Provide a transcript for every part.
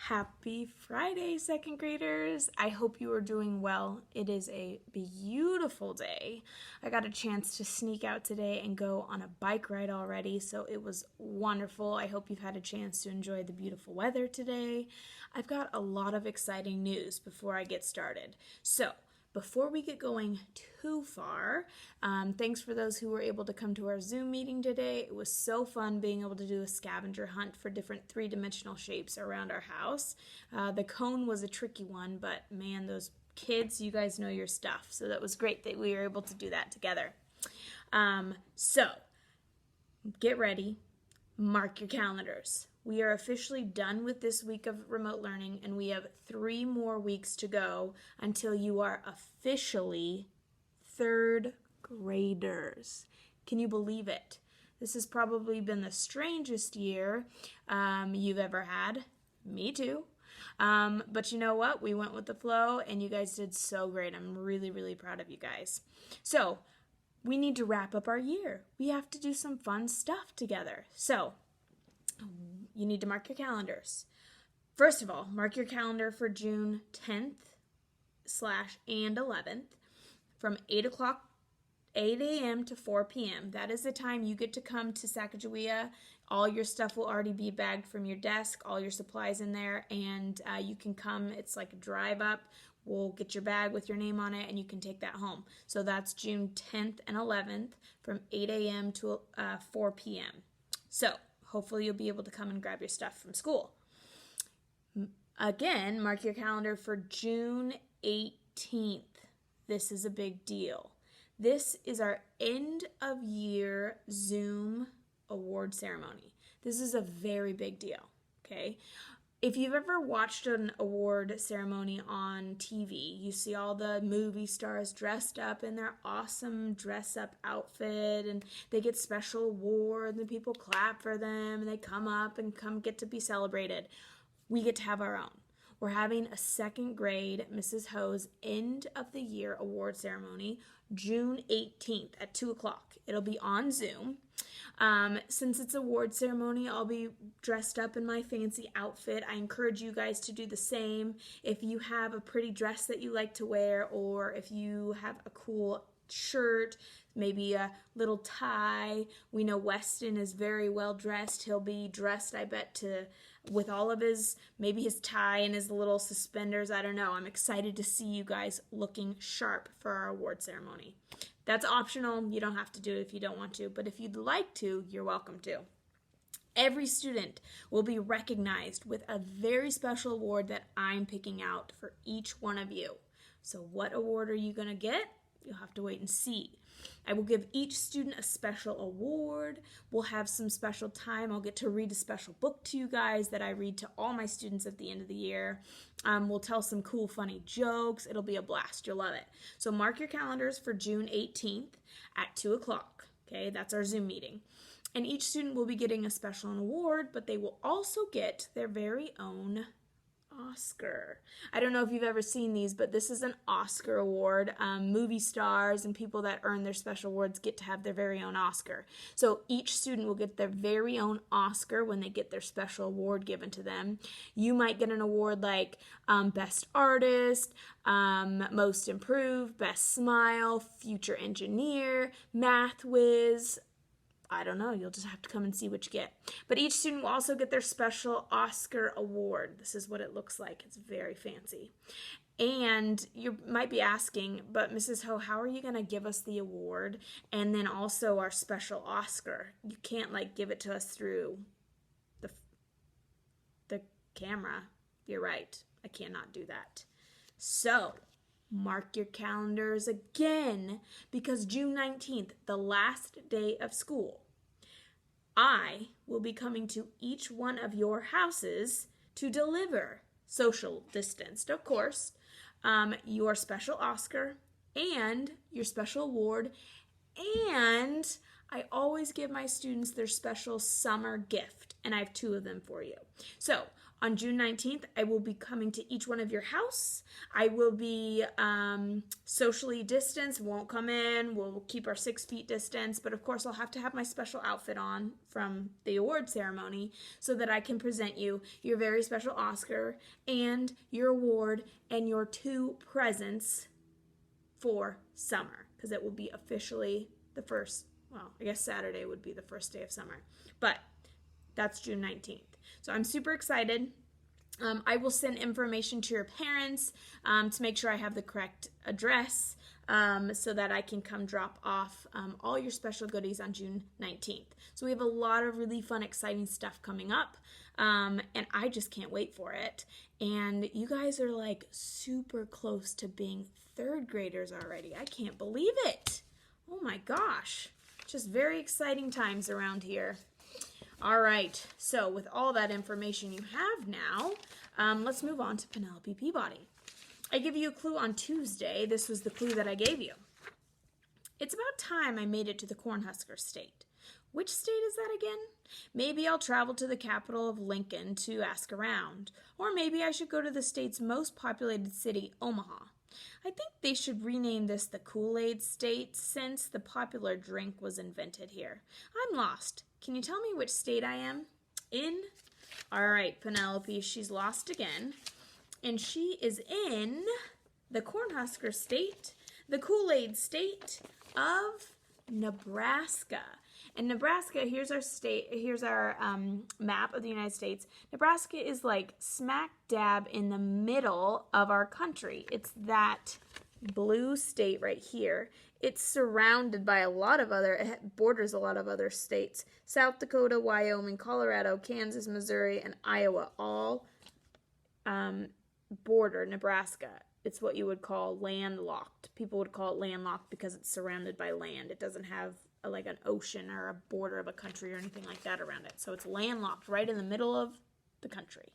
Happy Friday, second graders. I hope you are doing well. It is a beautiful day. I got a chance to sneak out today and go on a bike ride already, so it was wonderful. I hope you've had a chance to enjoy the beautiful weather today. I've got a lot of exciting news before I get started. So, before we get going too far, thanks for those who were able to come to our Zoom meeting today. It was so fun being able to do a scavenger hunt for different three-dimensional shapes around our house. The cone was a tricky one, but man, those kids, you guys know your stuff. So that was great that we were able to do that together. So, get ready, mark your calendars. We are officially done with this week of remote learning, and we have 3 more weeks to go until you are officially third graders. Can you believe it? This has probably been the strangest year you've ever had. Me too. But you know what? We went with the flow, and you guys did so great. I'm really, really proud of you guys. So, we need to wrap up our year. We have to do some fun stuff together. So, you need to mark your calendars. First of all, mark your calendar for June 10th/and 11th from 8 a.m. to 4 p.m. That is the time you get to come to Sacagawea. All your stuff will already be bagged from your desk, all your supplies in there, and you can come. It's like a drive up. We'll get your bag with your name on it, and you can take that home. So that's June 10th and 11th from 8 a.m. to 4 p.m. So hopefully you'll be able to come and grab your stuff from school. Again, mark your calendar for June 18th. This is a big deal. This is our end of year Zoom award ceremony. This is a very big deal, okay? If you've ever watched an award ceremony on TV, you see all the movie stars dressed up in their awesome dress-up outfit, and they get special awards, and people clap for them, and they come up and get to be celebrated. We get to have our own. We're having a second grade Mrs. Ho's end of the year award ceremony, June 18th at 2 o'clock. It'll be on Zoom. Since it's award ceremony, I'll be dressed up in my fancy outfit. I encourage you guys to do the same. If you have a pretty dress that you like to wear, or if you have a cool shirt, maybe a little tie. We know Weston is very well dressed. He'll be dressed, I bet, with all of maybe his tie and his little suspenders. I don't know. I'm excited to see you guys looking sharp for our award ceremony. That's optional. You don't have to do it if you don't want to, but if you'd like to, you're welcome to. Every student will be recognized with a very special award that I'm picking out for each one of you. So what award are you going to get? You'll have to wait and see. I will give each student a special award. We'll have some special time. I'll get to read a special book to you guys that I read to all my students at the end of the year. We'll tell some cool, funny jokes. It'll be a blast. You'll love it. So mark your calendars for June 18th at 2 o'clock. Okay, that's our Zoom meeting. And each student will be getting a special award, but they will also get their very own Oscar. I don't know if you've ever seen these, but this is an Oscar award. Movie stars and people that earn their special awards get to have their very own Oscar. So each student will get their very own Oscar when they get their special award given to them. You might get an award like Best Artist, Most Improved, Best Smile, Future Engineer, Math Whiz. I don't know, you'll just have to come and see what you get. But each student will also get their special Oscar award. This is what it looks like. It's very fancy. And you might be asking, but Mrs. Ho, how are you going to give us the award and then also our special Oscar? You can't give it to us through the camera. You're right. I cannot do that. So, mark your calendars again, because June 19th, the last day of school, I will be coming to each one of your houses to deliver, social distanced, of course, your special Oscar and your special award. And I always give my students their special summer gift. and I have 2 of them for you. So on June 19th, I will be coming to each one of your house. I will be socially distanced, won't come in. We'll keep our 6 feet distance, but of course I'll have to have my special outfit on from the award ceremony so that I can present you your very special Oscar and your award and your 2 presents for summer, because it will be officially the first, well, I guess Saturday would be the first day of summer, but that's June 19th. So I'm super excited. I will send information to your parents to make sure I have the correct address so that I can come drop off all your special goodies on June 19th. So we have a lot of really fun, exciting stuff coming up, and I just can't wait for it. And you guys are like super close to being 3rd graders already. I can't believe it. Oh my gosh. Just very exciting times around here. All right, so with all that information you have now, let's move on to Penelope Peabody. I gave you a clue on Tuesday. This was the clue that I gave you. It's about time I made it to the Cornhusker State. Which state is that again? Maybe I'll travel to the capital of Lincoln to ask around. Or maybe I should go to the state's most populated city, Omaha. I think they should rename this the Kool-Aid State since the popular drink was invented here. I'm lost. Can you tell me which state I am in? All right, Penelope, she's lost again. And she is in the Cornhusker State, the Kool-Aid State of Nebraska. And Nebraska, here's our state, here's our map of the United States. Nebraska is like smack dab in the middle of our country. It's that blue state right here. It's surrounded by it borders a lot of other states. South Dakota, Wyoming, Colorado, Kansas, Missouri, and Iowa all border Nebraska. It's what you would call landlocked. People would call it landlocked because it's surrounded by land. It doesn't have like an ocean or a border of a country or anything like that around it. So it's landlocked right in the middle of the country.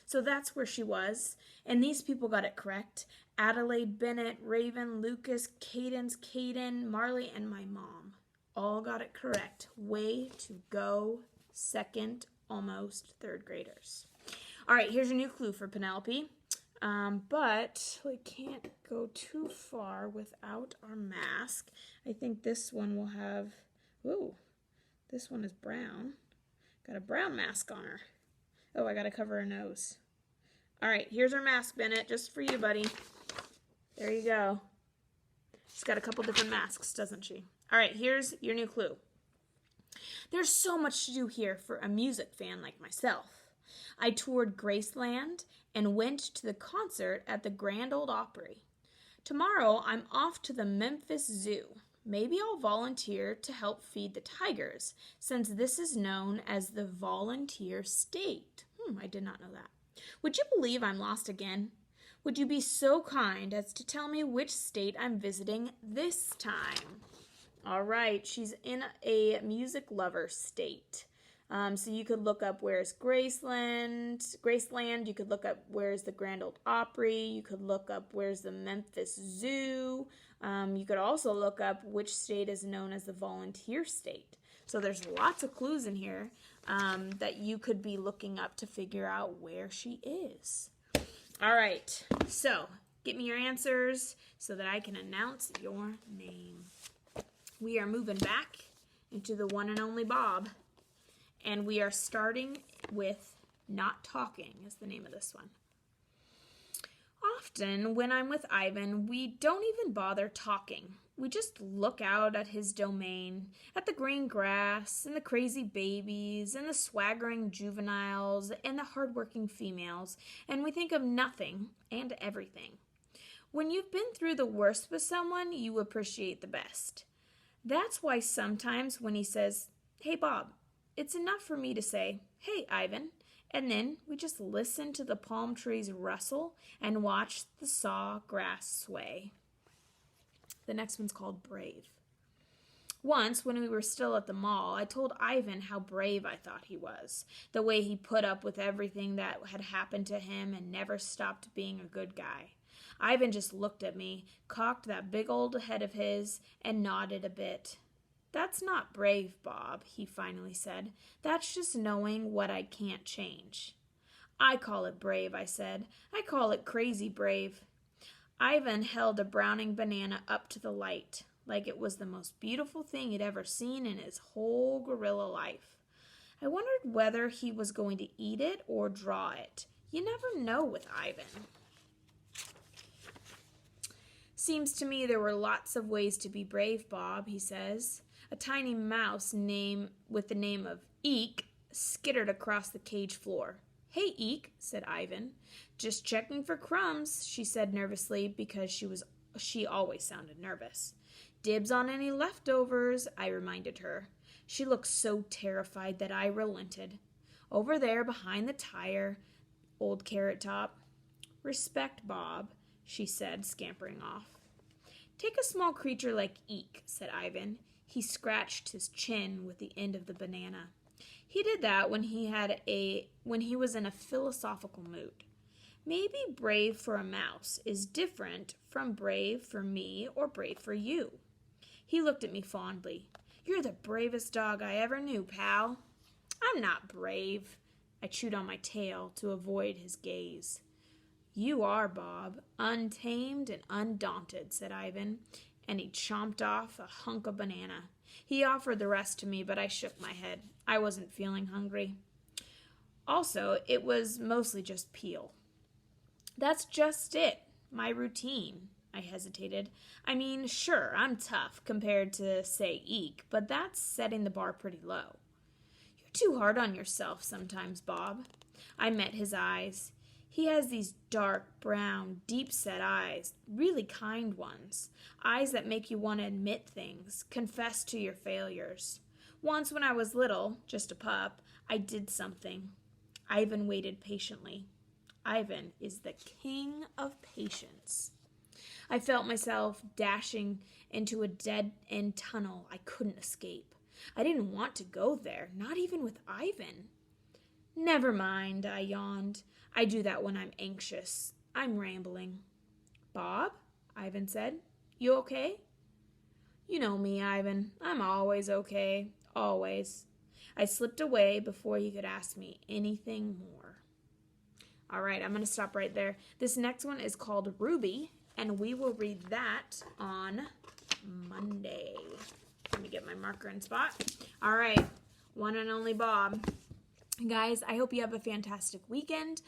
So that's where she was. And these people got it correct. Adelaide, Bennett, Raven, Lucas, Cadence, Caden, Marley, and my mom all got it correct. Way to go, 2nd, almost 3rd graders. All right, here's your new clue for Penelope. But we can't go too far without our mask. I think this one will have, ooh, this one is brown. Got a brown mask on her. Oh, I gotta cover her nose. All right, here's her mask, Bennett, just for you, buddy. There you go. She's got a couple different masks, doesn't she? All right, here's your new clue. There's so much to do here for a music fan like myself. I toured Graceland and went to the concert at the Grand Ole Opry. Tomorrow, I'm off to the Memphis Zoo. Maybe I'll volunteer to help feed the tigers, since this is known as the Volunteer State. I did not know that. Would you believe I'm lost again? Would you be so kind as to tell me which state I'm visiting this time? All right, she's in a music lover state. So you could look up where's Graceland. You could look up where's the Grand Ole Opry. You could look up where's the Memphis Zoo. You could also look up which state is known as the Volunteer State. So there's lots of clues in here that you could be looking up to figure out where she is. All right, so get me your answers so that I can announce your name. We are moving back into the one and only Bob. And we are starting with Not Talking is the name of this one. Often when I'm with Ivan, we don't even bother talking. We just look out at his domain, at the green grass, and the crazy babies, and the swaggering juveniles, and the hardworking females, and we think of nothing and everything. When you've been through the worst with someone, you appreciate the best. That's why sometimes when he says, "Hey, Bob," it's enough for me to say, "Hey, Ivan," and then we just listen to the palm trees rustle and watch the saw grass sway. The next one's called Brave. Once, when we were still at the mall, I told Ivan how brave I thought he was, the way he put up with everything that had happened to him and never stopped being a good guy. Ivan just looked at me, cocked that big old head of his, and nodded a bit. "That's not brave, Bob," he finally said. "That's just knowing what I can't change." "I call it brave," I said. "I call it crazy brave." Ivan held a browning banana up to the light, like it was the most beautiful thing he'd ever seen in his whole gorilla life. I wondered whether he was going to eat it or draw it. You never know with Ivan. "Seems to me there were lots of ways to be brave, Bob," he says. A tiny mouse with the name of Eek skittered across the cage floor. "Hey, Eek," said Ivan. "Just checking for crumbs," she said nervously, because she always sounded nervous. "Dibs on any leftovers," I reminded her. She looked so terrified that I relented. "Over there behind the tire, old Carrot Top." "Respect, Bob," she said, scampering off. "Take a small creature like Eek," said Ivan. He scratched his chin with the end of the banana. He did that when he was in a philosophical mood. Maybe brave for a mouse is different from brave for me or brave for you. He looked at me fondly. "You're the bravest dog I ever knew, pal." "I'm not brave." I chewed on my tail to avoid his gaze. "You are, Bob, untamed and undaunted," said Ivan, and he chomped off a hunk of banana. He offered the rest to me, but I shook my head. I wasn't feeling hungry. Also, it was mostly just peel. "That's just it, my routine." I hesitated. "I mean, sure, I'm tough compared to, say, Eek, but that's setting the bar pretty low." "You're too hard on yourself sometimes, Bob." I met his eyes. He has these dark, brown, deep-set eyes, really kind ones. Eyes that make you want to admit things, confess to your failures. Once when I was little, just a pup, I did something. Ivan waited patiently. Ivan is the king of patience. I felt myself dashing into a dead-end tunnel I couldn't escape. I didn't want to go there, not even with Ivan. "Never mind," I yawned. I do that when I'm anxious. I'm rambling. "Bob," Ivan said, "you okay?" "You know me, Ivan. I'm always okay. Always." I slipped away before he could ask me anything more. All right, I'm going to stop right there. This next one is called Ruby, and we will read that on Monday. Let me get my marker and spot. All right, one and only Bob. Guys, I hope you have a fantastic weekend.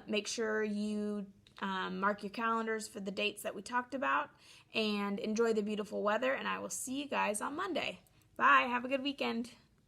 Make sure you mark your calendars for the dates that we talked about, and enjoy the beautiful weather, and I will see you guys on Monday. Bye. Have a good weekend.